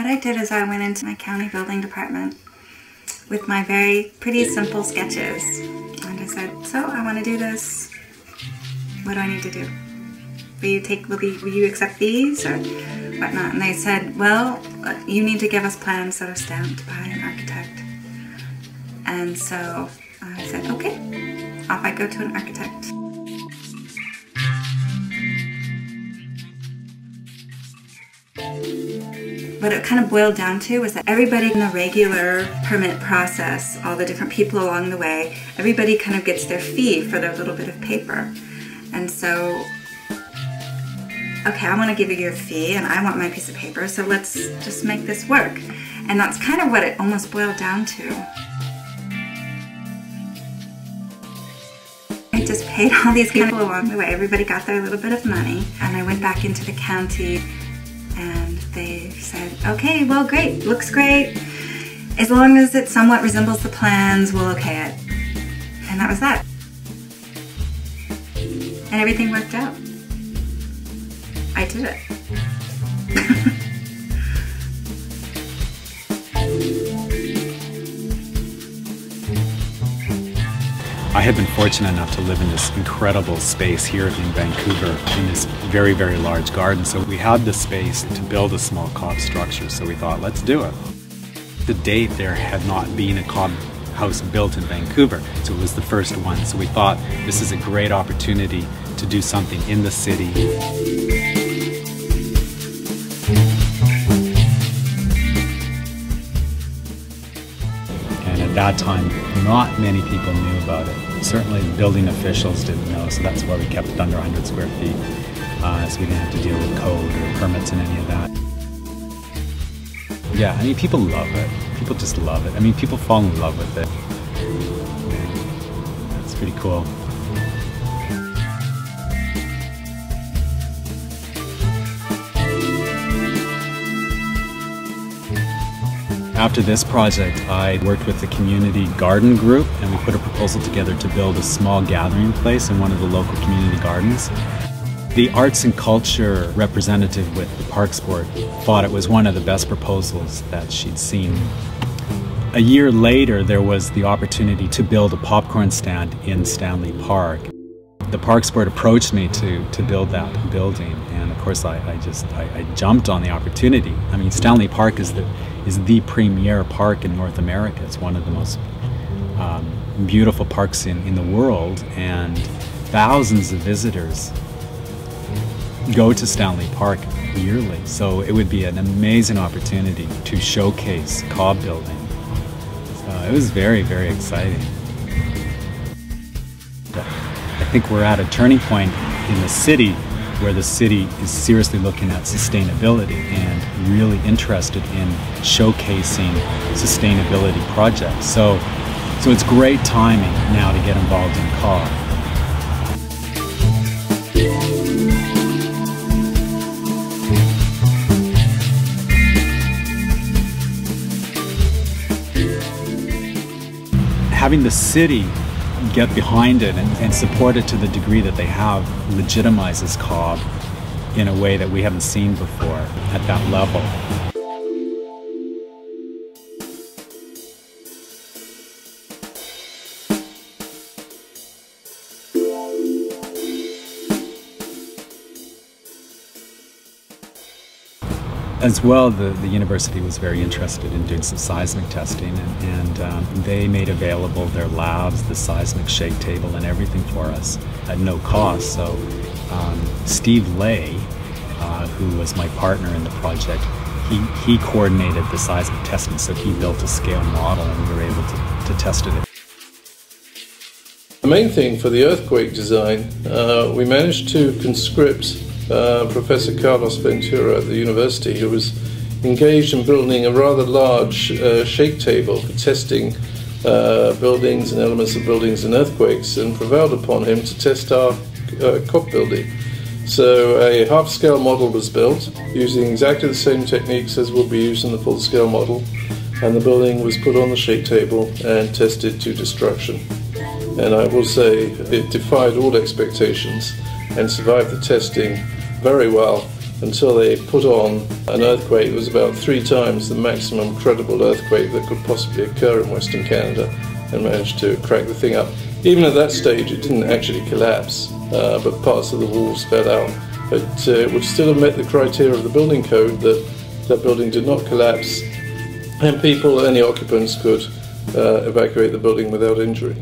what I did is I went into my county building department with my very pretty simple sketches. And I said, so I want to do this. What do I need to do? Will you accept these or whatnot? And they said, well, you need to give us plans that are stamped by an architect. And so I said, okay, off I go to an architect. What it kind of boiled down to was that everybody in the regular permit process, all the different people along the way, everybody kind of gets their fee for their little bit of paper. And so, okay, I want to give you your fee and I want my piece of paper, so let's just make this work. And that's kind of what it almost boiled down to. I just paid all these people along the way. Everybody got their little bit of money. And I went back into the county and they said, okay, well, great, looks great. As long as it somewhat resembles the plans, we'll okay it. And that was that. And everything worked out. I did it. I had been fortunate enough to live in this incredible space here in Vancouver in this very, very large garden. So we had the space to build a small cob structure, so we thought, let's do it. To date, there had not been a cob house built in Vancouver, so it was the first one. So we thought this is a great opportunity to do something in the city. And at that time, not many people knew about it. Certainly building officials didn't know, so that's why we kept it under 100 square feet. So we didn't have to deal with code or permits and any of that. Yeah, I mean, people love it. People just love it. I mean, people fall in love with it. It's pretty cool. After this project, I worked with the community garden group and we put a proposal together to build a small gathering place in one of the local community gardens. The arts and culture representative with the Parks Board thought it was one of the best proposals that she'd seen. A year later, there was the opportunity to build a popcorn stand in Stanley Park. The Parks Board approached me to build that building, and of course I jumped on the opportunity. I mean, Stanley Park is the premier park in North America. It's one of the most beautiful parks in the world, and thousands of visitors go to Stanley Park yearly. So it would be an amazing opportunity to showcase cob building. So it was very, very exciting. I think we're at a turning point in the city where the city is seriously looking at sustainability and really interested in showcasing sustainability projects. So it's great timing now to get involved in cob. Having the city get behind it and support it to the degree that they have legitimizes cob in a way that we haven't seen before at that level. As well, the university was very interested in doing some seismic testing, and they made available their labs, the seismic shake table, and everything for us at no cost. So Steve Lay, who was my partner in the project, he coordinated the seismic testing, so he built a scale model and we were able to test it. The main thing for the earthquake design, we managed to conscript Professor Carlos Ventura at the university, who was engaged in building a rather large shake table for testing buildings and elements of buildings and earthquakes, and prevailed upon him to test our cob building. So a half-scale model was built using exactly the same techniques as will be used in the full-scale model, and the building was put on the shake table and tested to destruction. And I will say it defied all expectations and survived the testing very well, until they put on an earthquake that was about 3 times the maximum credible earthquake that could possibly occur in Western Canada, and managed to crack the thing up. Even at that stage it didn't actually collapse, but parts of the walls fell out. But it would still have met the criteria of the building code that that building did not collapse, and people, any occupants, could evacuate the building without injury.